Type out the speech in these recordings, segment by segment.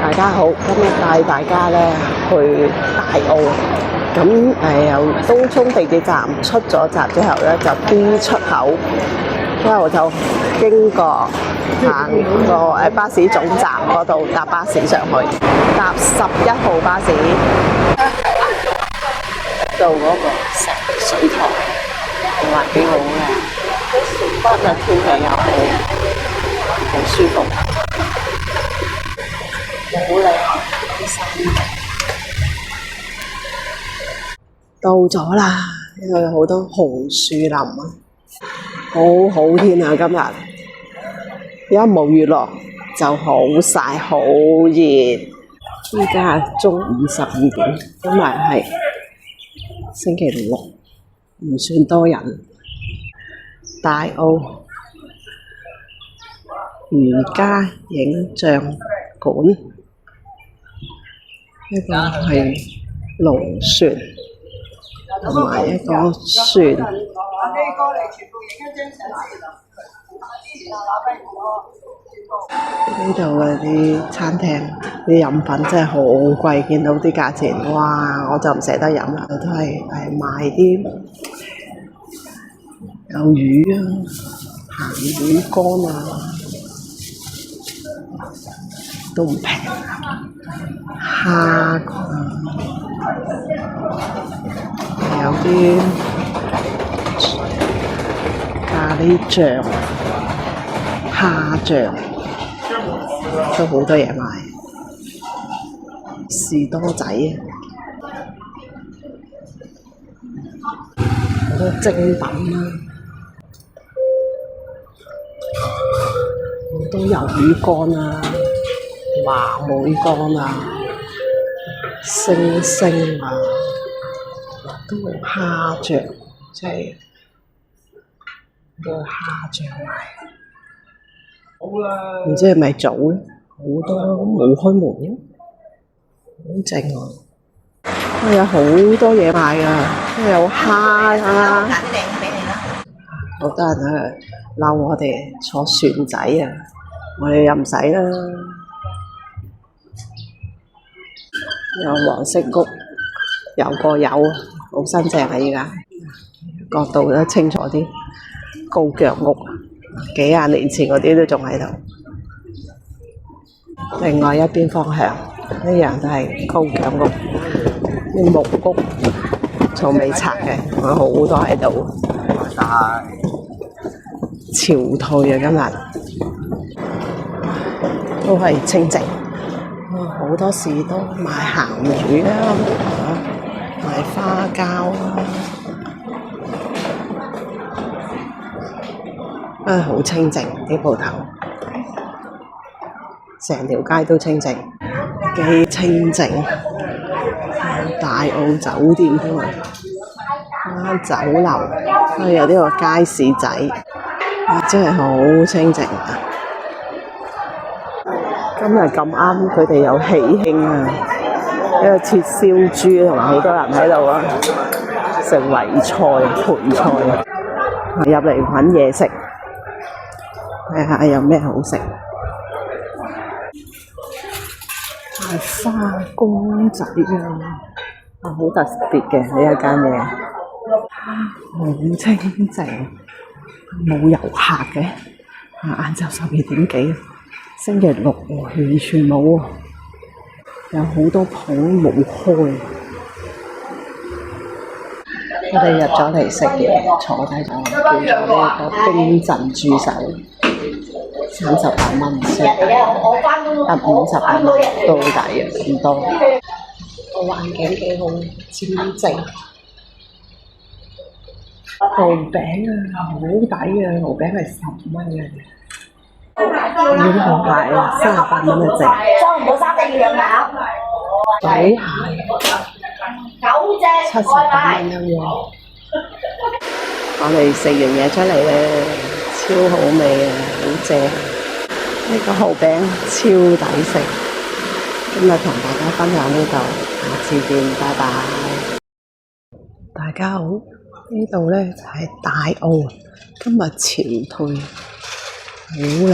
大家好，今日帶大家咧去大澳。咁由東涌地鐵站出咗閘之後咧，就 B 出口，之後就經過行個巴士總站嗰度搭巴士上去，搭11號巴士到嗰個石壁水塘，環境好靚，今日天氣又好，好舒服，好靚啲山景。到咗啦，呢度有好多紅樹林啊，好好天啊！今日一冇雨落就好曬好熱。依家中午12點，今日係星期六，唔算多人。大澳瑜伽影像館，呢個係龍船。同埋一個船，呢度嘅啲餐廳啲飲品真係好貴，見到啲價錢，哇！我就唔捨得飲啦，都係賣啲有魚啊、鹹魚乾啊，都唔平，蝦有啲咖喱醬、蝦醬，都好多嘢賣。士多仔啊，好多精品啦，好多魷魚乾啊、話梅乾啊、星星啊。都冇蝦醬，即係冇蝦醬賣。好啦，唔知係咪早咧？好多冇開門嘅，好正喎！有好多嘢賣㗎，都有蝦啊！好多人喺度鬧我哋坐船仔啊，我哋又唔使啦。有黃色谷，有個有。好新淨啊！依家角度都清楚啲，高腳屋幾廿年前嗰啲都仲喺度。另外一邊方向一樣都係高腳屋，啲木屋仲未拆嘅，好多喺度。潮退啊！今日都係清靜，好多時都賣鹹魚啦。賣花膠啊，好清靜啲鋪頭，成條街都清靜，幾清靜。大澳酒店添啊，酒樓，有啲個街市仔，真係好清靜啊！今日咁啱，佢哋有喜慶啊！喺度切燒豬，同埋好多人喺度啊，食圍菜、陪菜，入嚟揾嘢食，睇下有咩好食。係花公仔啊，好特別嘅呢一間嘢，好清靜，冇遊客嘅。晏晝12點幾，星期六喎，完全冇喎。有好多鋪冇開，我哋入咗嚟食嘢，坐低咗，叫咗呢個冰鎮豬手，38蚊先，得58蚊都好抵嘅，咁多。個環境幾好，清靜。蠔餅啊，好抵啊！蠔餅係10蚊嘅。呢啲蠔蟹38蚊一隻，裝唔到3隻要養鴨。水蟹9隻，78蚊一喎。我哋食完嘢出嚟咧，超好味啊，好正！呢個蠔餅超抵食。今日同大家分享呢度，下次見，拜拜。大家好，呢度咧就係大澳，今日潮退。好靚，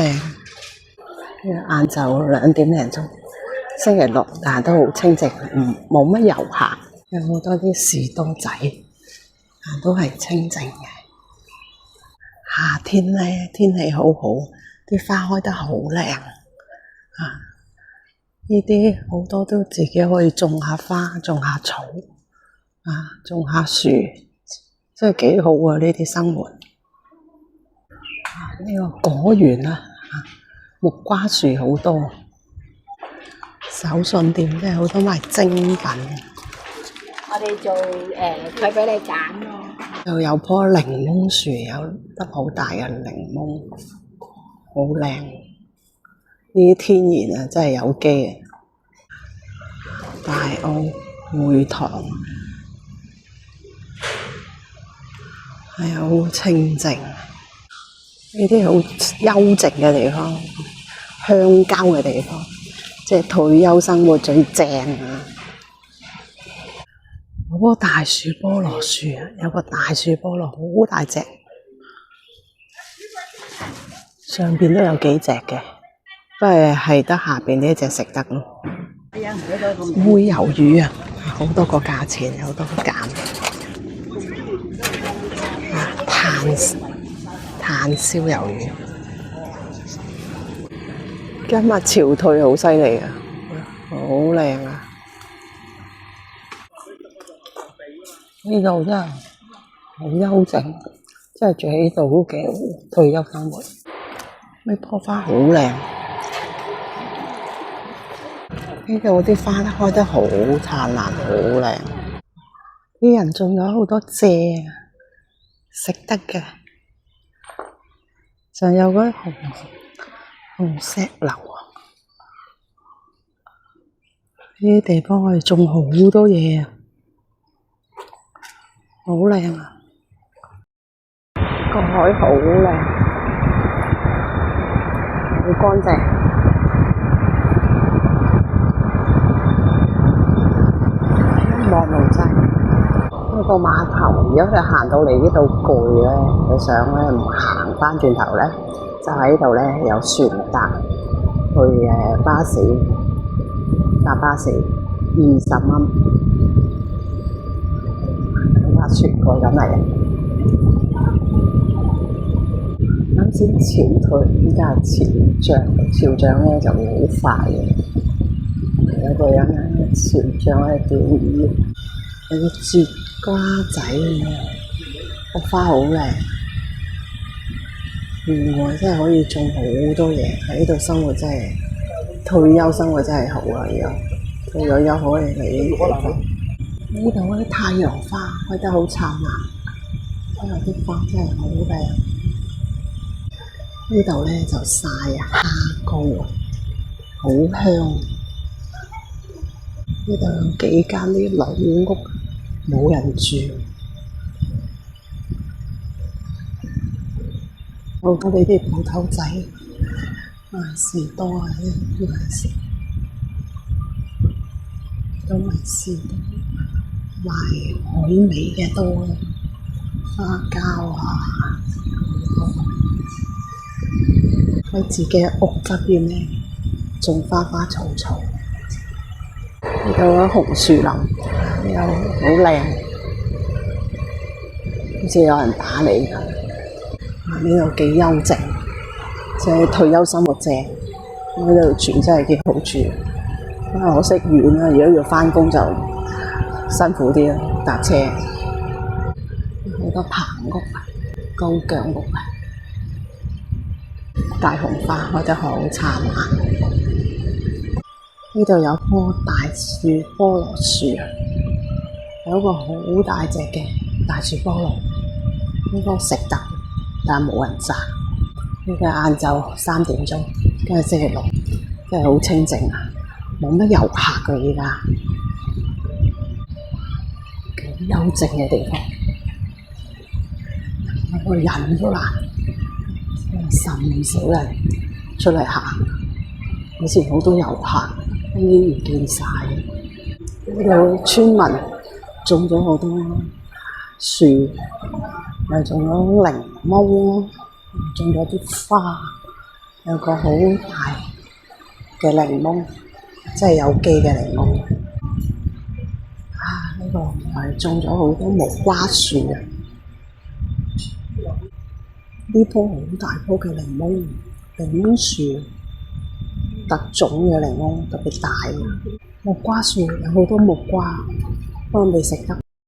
晏晝2點零鐘，星期六，但係都好清靜，冇乜遊客，有好多啲士多仔，但都係清靜嘅。夏天咧，天氣好好，啲花開得好靚啊！呢啲好多都自己可以種下花，種下草啊，種下樹，真係幾好啊！呢啲生活。呢個果園啊，木瓜樹好多，手信店真係好多賣精品。我哋做佢俾你揀咯。又有棵檸檬樹，有得好大嘅檸檬，好靚。呢啲天然啊，真係有機啊！大澳會堂係好清靜，呢啲好幽靜嘅地方，鄉郊嘅地方，即係退休生活最正啊！嗰棵大樹菠蘿樹啊，有個大樹菠蘿好大隻，上邊都有幾隻嘅，不過係得下邊呢一隻食得咯。煨魷魚啊，好多個價錢，有好多個揀。炭燒魷魚，今日潮退好犀利啊，好靚啊！呢度真係好幽靜，真係住喺度都幾好，退休生活。呢棵花好靚，呢度啲花開得好燦爛，好靚。啲人種咗好多蔗啊，食得嘅。仲有嗰啲紅石榴啊，呢啲地方可以種好多嘢啊，好靚啊！個海好靚，好乾淨。望龍仔呢個碼頭，如果佢行到嚟呢度攰咧，佢想咧唔行翻轉頭咧，就喺度咧有船搭去巴士，搭巴士20蚊，架船過緊嚟。啱先潮退，依家潮漲咧就會好快嘅。有個人咧潮漲喺度釣魚，有啲節瓜仔咁樣，個花好靚。原來真係可以種好多嘢，喺呢度生活真係退休生活真係好啊！而家退咗休可以嚟呢啲地方。呢度嗰啲太陽花開得好燦爛，因為啲花真係好靚。呢度咧就曬蝦膏啊，好香。呢度有幾間啲老屋冇人住，我哋啲鋪頭仔賣士多啊，賣士都賣士多，賣海味嘅多，花膠啊，喺自己嘅屋側邊咧種花花草草。呢度有紅樹林，又好靚，好似有人打理咁。呢度幾幽靜，即係退休生活正。呢度住真係幾好住，因為可惜遠啦，如果要返工就辛苦啲啦，搭車。好多棚屋啊，高腳屋啊，大紅花開得好燦爛。呢度有棵大樹菠蘿樹啊，有一個好大隻嘅大樹菠蘿，應該食得，但係冇人摘。呢個晏晝3點鐘，今日星期六，真係好清靜啊，冇乜遊客㗎依家，幾幽靜嘅地方，我人都難，甚少人出嚟行，以前好多遊客。已經唔見晒，呢度村民種咗好多樹，又種咗檸檬，種咗啲花，有個好大嘅檸檬，真係有機嘅檸檬。呢個係種咗好多木瓜樹啊！呢棵好大棵嘅檸檬樹，特種嘅檸檬特別大嘅木瓜樹，有好多木瓜，不過未食得。